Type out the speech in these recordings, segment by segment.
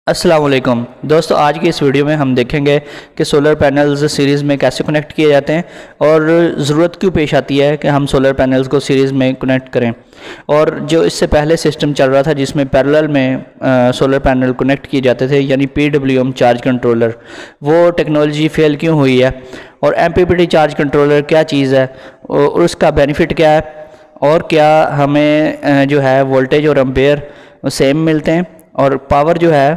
अस्सलाम वालेकुम दोस्तों, आज की इस वीडियो में हम देखेंगे कि सोलर पैनल्स सीरीज़ में कैसे कनेक्ट किए जाते हैं और ज़रूरत क्यों पेश आती है कि हम सोलर पैनल्स को सीरीज़ में कनेक्ट करें। और जो इससे पहले सिस्टम चल रहा था जिसमें पैरेलल में सोलर पैनल कनेक्ट किए जाते थे, यानी PWM चार्ज कंट्रोलर, वो टेक्नोलॉजी फेल क्यों हुई है और MPPT चार्ज कंट्रोलर क्या चीज़ है और उसका बेनिफिट क्या है, और क्या हमें जो है वोल्टेज और एम्पेयर सेम मिलते हैं और पावर जो है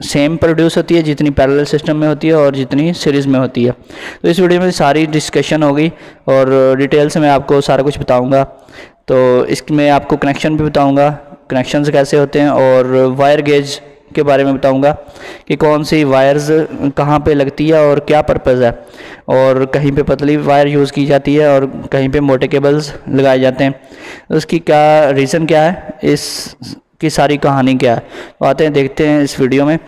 सेम प्रोड्यूस होती है जितनी पैरेलल सिस्टम में होती है और जितनी सीरीज़ में होती है। तो इस वीडियो में सारी डिस्कशन होगी और डिटेल से मैं आपको सारा कुछ बताऊंगा। तो इसमें आपको कनेक्शन भी बताऊंगा, कनेक्शंस कैसे होते हैं, और वायर गेज के बारे में बताऊंगा कि कौन सी वायर्स कहाँ पे लगती है और क्या पर्पज़ है, और कहीं पे पतली वायर यूज़ की जाती है और कहीं पे मोटे केबल्स लगाए जाते हैं, उसकी क्या रीज़न क्या है, इस की सारी कहानी क्या है। तो आते हैं देखते हैं इस वीडियो में।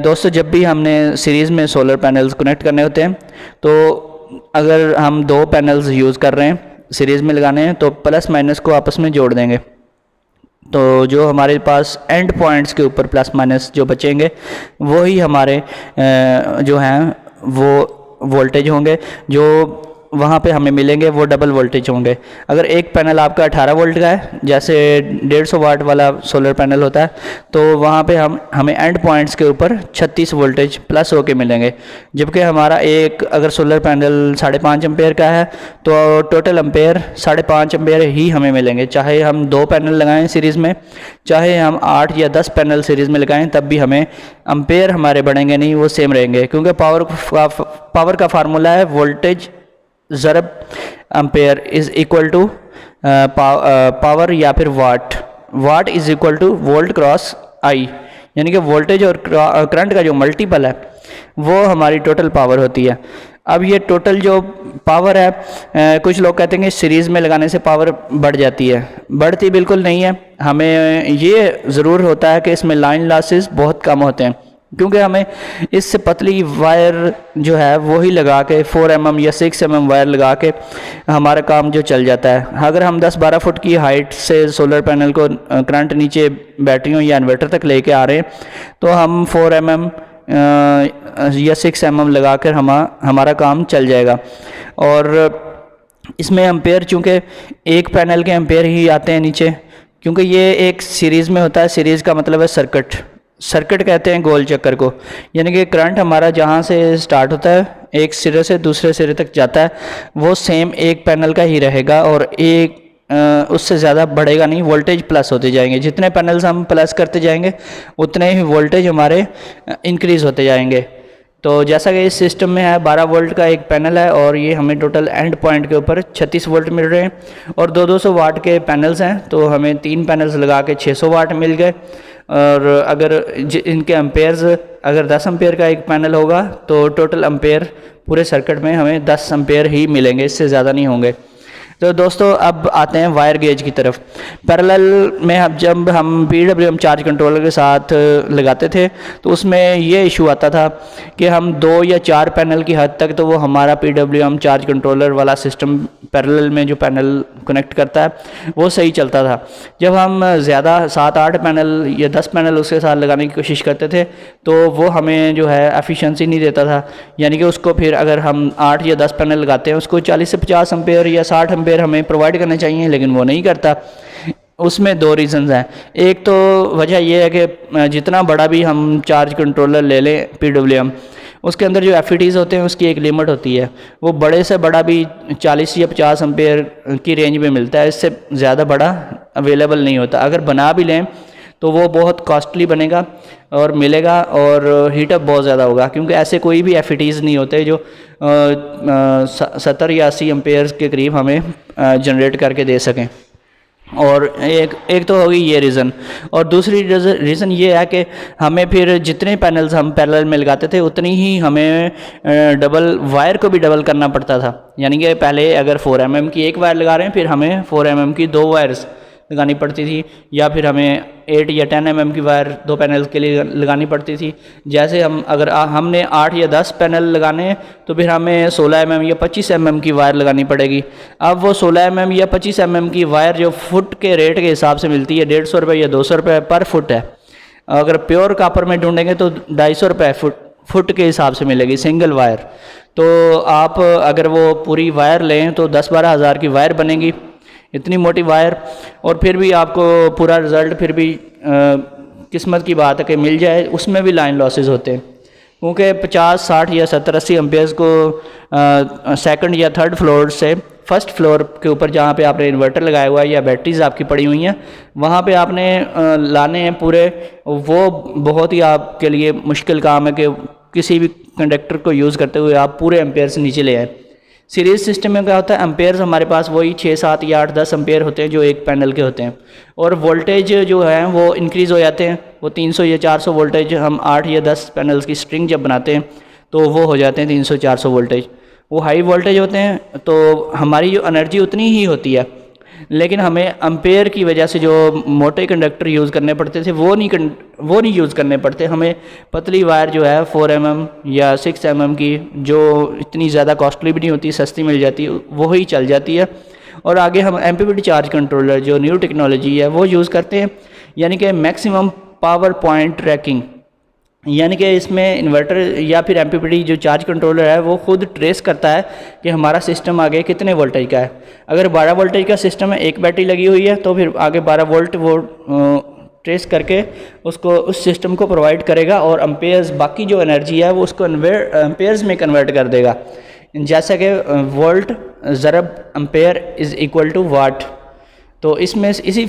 दोस्तों, जब भी हमने सीरीज़ में सोलर पैनल्स कनेक्ट करने होते हैं तो अगर हम दो पैनल्स यूज़ कर रहे हैं सीरीज़ में लगाने हैं तो प्लस माइनस को आपस में जोड़ देंगे। तो जो हमारे पास एंड पॉइंट्स के ऊपर प्लस माइनस जो बचेंगे वो ही हमारे जो हैं वो वोल्टेज होंगे, जो वहाँ पे हमें मिलेंगे वो डबल वोल्टेज होंगे। अगर एक पैनल आपका 18 वोल्ट का है, जैसे 150 वाट वाला सोलर पैनल होता है, तो वहाँ पे हमें एंड पॉइंट्स के ऊपर 36 वोल्टेज प्लस होके मिलेंगे। जबकि हमारा एक अगर सोलर पैनल 5.5 एम्पेयर का है तो टोटल एम्पेयर 5.5 एम्पेयर ही हमें मिलेंगे। चाहे हम 2 पैनल लगाएं सीरीज़ में, चाहे हम 8 या 10 पैनल सीरीज़ में लगाएं, तब भी हमें एम्पेयर हमारे बढ़ेंगे नहीं, वो सेम रहेंगे। क्योंकि पावर का फार्मूला है वोल्टेज ज़रब ampere is equal to power या फिर watt is equal to volt cross I, यानी कि वोल्टेज और करंट का जो मल्टीपल है वो हमारी टोटल पावर होती है। अब ये टोटल जो पावर है, कुछ लोग कहते हैं कि सीरीज़ में लगाने से पावर बढ़ जाती है। बढ़ती बिल्कुल नहीं है। हमें ये ज़रूर होता है कि इसमें लाइन लॉसेस बहुत कम होते हैं, क्योंकि हमें इससे पतली वायर जो है वो ही लगा के 4 mm या 6 mm वायर लगा के हमारा काम जो चल जाता है। अगर हम 10-12 फुट की हाइट से सोलर पैनल को करंट नीचे बैटरियों या इन्वर्टर तक लेके आ रहे हैं तो हम 4 mm या 6 mm लगा कर हमारा काम चल जाएगा। और इसमें एम्पेयर, चूँकि एक पैनल के एम्पेयर ही आते हैं नीचे, क्योंकि ये एक सीरीज़ में होता है। सीरीज़ का मतलब है सर्किट कहते हैं गोल चक्कर को, यानी कि करंट हमारा जहाँ से स्टार्ट होता है एक सिरे से दूसरे सिरे तक जाता है वो सेम एक पैनल का ही रहेगा और एक उससे ज़्यादा बढ़ेगा नहीं। वोल्टेज प्लस होते जाएंगे, जितने पैनल्स हम प्लस करते जाएंगे उतने ही वोल्टेज हमारे इंक्रीज़ होते जाएंगे। तो जैसा कि इस सिस्टम में है 12 वोल्ट का एक पैनल है और ये हमें टोटल एंड पॉइंट के ऊपर 36 वोल्ट मिल रहे हैं, और 200 वाट के पैनल्स हैं तो हमें 3 पैनल्स लगा के 600 वाट मिल गए। और अगर इनके एम्पेयर्स, अगर 10 एम्पेयर का एक पैनल होगा तो टोटल एम्पेयर पूरे सर्किट में हमें 10 एम्पेयर ही मिलेंगे, इससे ज़्यादा नहीं होंगे। तो दोस्तों, अब आते हैं वायर गेज की तरफ। पैरेलल में जब हम PWM चार्ज कंट्रोलर के साथ लगाते थे तो उसमें ये इशू आता था कि हम 2 या 4 पैनल की हद तक तो वो हमारा PWM चार्ज कंट्रोलर वाला सिस्टम पैरेलल में जो पैनल कनेक्ट करता है वो सही चलता था। जब हम ज़्यादा 7-8 पैनल या 10 पैनल उसके साथ लगाने की कोशिश करते थे तो वो हमें जो है एफिशिएंसी नहीं देता था, यानी कि उसको फिर अगर हम 8 या 10 पैनल लगाते हैं उसको 40 से 50 एम्पेयर या 60 एम्पेयर हमें प्रोवाइड करने चाहिए, लेकिन वो नहीं करता। उसमें 2 रीज़न्स हैं। एक तो वजह यह है कि जितना बड़ा भी हम चार्ज कंट्रोलर ले लें PWM, उसके अंदर जो FETs होते हैं उसकी एक लिमिट होती है। वो बड़े से बड़ा भी 40 या 50 एम्पेयर की रेंज में मिलता है, इससे ज़्यादा बड़ा अवेलेबल नहीं होता। अगर बना भी लें तो वो बहुत कॉस्टली बनेगा और मिलेगा और हीटअप बहुत ज़्यादा होगा, क्योंकि ऐसे कोई भी FETs नहीं होते जो 70 या 80 एम्पेयर के करीब हमें जनरेट करके दे सकें। और एक तो होगी ये रीज़न, और दूसरी रीज़न ये है कि हमें फिर जितने पैनल्स हम पैरेलल में लगाते थे उतनी ही हमें डबल वायर को भी डबल करना पड़ता था। यानी कि पहले अगर 4 mm की एक वायर लगा रहे हैं फिर हमें 4 mm की 2 वायर्स लगानी पड़ती थी, या फिर हमें 8 या 10 mm की वायर 2 पैनल के लिए लगानी पड़ती थी। जैसे अगर हमने 8 या 10 पैनल लगाने हैं तो फिर हमें 16 mm या 25 mm की वायर लगानी पड़ेगी। अब वो 16 mm या 25 mm की वायर जो फुट के रेट के हिसाब से मिलती है, 150 रुपये या 200 रुपये पर फुट है। अगर प्योर कापर में ढूंढेंगे तो 250 रुपये फुट के हिसाब से मिलेगी सिंगल वायर। तो आप अगर वो पूरी वायर लें तो 10-12 हज़ार की वायर बनेगी, इतनी मोटी वायर। और फिर भी आपको पूरा रिज़ल्ट फिर भी किस्मत की बात है कि मिल जाए। उसमें भी लाइन लॉसेस होते हैं, क्योंकि 50, 60 या 70, 80 एम्पेयर्स को सेकंड या थर्ड फ्लोर से फर्स्ट फ्लोर के ऊपर जहाँ पे आपने इन्वर्टर लगाया हुआ है या बैटरीज आपकी पड़ी हुई हैं, वहाँ पे आपने लाने हैं पूरे। वो बहुत ही आपके लिए मुश्किल काम है कि किसी भी कंडक्टर को यूज़ करते हुए आप पूरे एम्पेयर्स नीचे ले आए। सीरीज सिस्टम में क्या होता है, एम्पेयर्स हमारे पास वही 6, 7 या 8, 10 एम्पेयर होते हैं जो एक पैनल के होते हैं, और वोल्टेज जो है वो इंक्रीज़ हो जाते हैं। वो 300 या 400 वोल्टेज हम 8 या 10 पैनल्स की स्ट्रिंग जब बनाते हैं तो वो हो जाते हैं 300-400 वोल्टेज। वो हाई वोल्टेज होते हैं, तो हमारी जो एनर्जी उतनी ही होती है, लेकिन हमें एम्पेयर की वजह से जो मोटे कंडक्टर यूज़ करने पड़ते थे वो नहीं यूज़ करने पड़ते। हमें पतली वायर जो है 4 mm या 6 mm की, जो इतनी ज़्यादा कॉस्टली भी नहीं होती, सस्ती मिल जाती है, वो ही चल जाती है। और आगे हम MPPT चार्ज कंट्रोलर जो न्यू टेक्नोलॉजी है वो यूज़ करते हैं, यानी कि मैक्सिमम पावर पॉइंट ट्रैकिंग। यानी कि इसमें इन्वर्टर या फिर MPPT जो चार्ज कंट्रोलर है वो खुद ट्रेस करता है कि हमारा सिस्टम आगे कितने वोल्टेज का है। अगर 12 वोल्टेज का सिस्टम है, एक बैटरी लगी हुई है, तो फिर आगे 12 वोल्ट वो ट्रेस करके उसको उस सिस्टम को प्रोवाइड करेगा, और एम्पेयर्स बाकी जो एनर्जी है वो उसको एम्पेयर्स में कन्वर्ट कर देगा। जैसा कि वोल्ट ज़रब ampere is equal to watt. तो इसमें इसी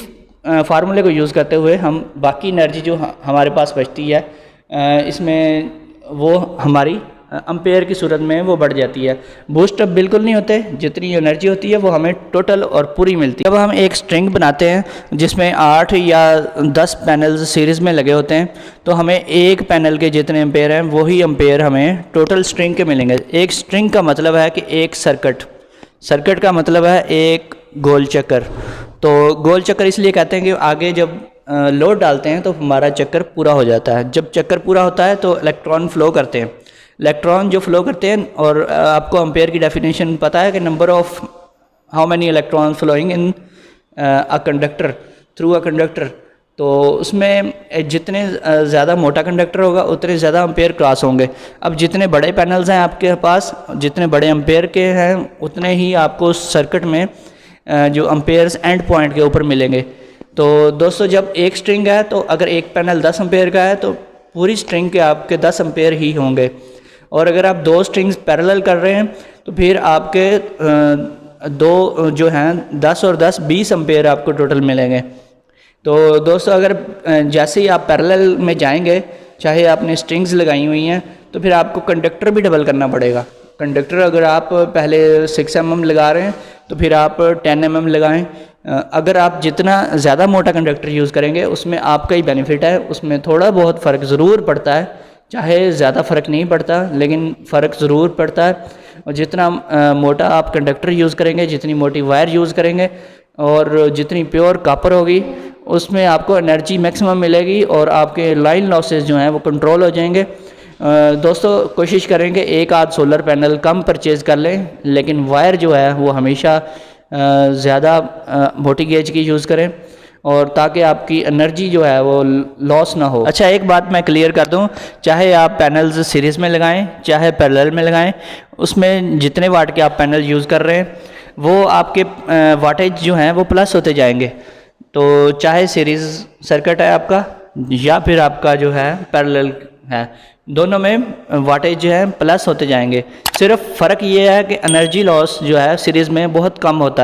फार्मूले को यूज़ करते हुए हम बाकी एनर्जी जो हमारे पास बचती है इसमें वो हमारी एम्पेयर की सूरत में वो बढ़ जाती है। बूस्ट अप बिल्कुल नहीं होते, जितनी एनर्जी होती है वो हमें टोटल और पूरी मिलती है। जब हम एक स्ट्रिंग बनाते हैं जिसमें 8 या 10 पैनल्स सीरीज़ में लगे होते हैं, तो हमें एक पैनल के जितने एम्पेयर हैं वही एम्पेयर हमें टोटल स्ट्रिंग के मिलेंगे। एक स्ट्रिंग का मतलब है कि एक सर्किट का मतलब है एक गोल चक्कर। तो गोल चक्कर इसलिए कहते हैं कि आगे जब लोड डालते हैं तो हमारा चक्कर पूरा हो जाता है। जब चक्कर पूरा होता है तो इलेक्ट्रॉन फ्लो करते हैं। इलेक्ट्रॉन जो फ्लो करते हैं, और आपको एम्पेयर की डेफिनेशन पता है कि number of how many electron flowing in a conductor through a conductor. तो उसमें जितने ज़्यादा मोटा कंडक्टर होगा उतने ज़्यादा एम्पेयर क्रॉस होंगे। अब जितने बड़े पैनल्स हैं आपके पास, जितने बड़े एम्पेयर के हैं, उतने ही आपको सर्किट में जो एम्पेयर्स एंड पॉइंट के ऊपर मिलेंगे। तो दोस्तों, जब एक स्ट्रिंग है तो अगर एक पैनल 10 एम्पेयर का है तो पूरी स्ट्रिंग के आपके 10 एम्पेयर ही होंगे। और अगर आप 2 स्ट्रिंग्स पैरेलल कर रहे हैं तो फिर आपके 2 जो हैं 10 और 10 20 एम्पेयर आपको टोटल मिलेंगे। तो दोस्तों, अगर जैसे ही आप पैरेलल में जाएंगे, चाहे आपने स्ट्रिंग्स लगाई हुई हैं, तो फिर आपको कंडक्टर भी डबल करना पड़ेगा। कंडक्टर अगर आप पहले 6 mm लगा रहे हैं तो फिर आप 10 mm लगाएं। अगर आप जितना ज़्यादा मोटा कंडक्टर यूज़ करेंगे उसमें आपका ही बेनिफिट है। उसमें थोड़ा बहुत फ़र्क ज़रूर पड़ता है, चाहे ज़्यादा फ़र्क नहीं पड़ता लेकिन फ़र्क ज़रूर पड़ता है। और जितना मोटा आप कंडक्टर यूज़ करेंगे, जितनी मोटी वायर यूज़ करेंगे और जितनी प्योर कॉपर होगी, उसमें आपको एनर्जी मैक्सिमम मिलेगी और आपके लाइन लॉसेस जो हैं वो कंट्रोल हो जाएंगे। दोस्तों, कोशिश करेंगे एक आध सोलर पैनल कम परचेज़ कर लें, लेकिन वायर जो है वो हमेशा ज़्यादा मोटी गेज की यूज़ करें, और ताकि आपकी एनर्जी जो है वो लॉस ना हो। अच्छा, एक बात मैं क्लियर कर दूं, चाहे आप पैनल्स सीरीज़ में लगाएं चाहे पैरेलल में लगाएं, उसमें जितने वाट के आप पैनल यूज़ कर रहे हैं वो आपके वाटेज जो हैं वो प्लस होते जाएंगे। तो चाहे सीरीज़ सर्किट है आपका या फिर आपका जो है पैरेलल है, दोनों में वाटेज जो है प्लस होते जाएंगे। सिर्फ फ़र्क ये है कि एनर्जी लॉस जो है सीरीज़ में बहुत कम होता है।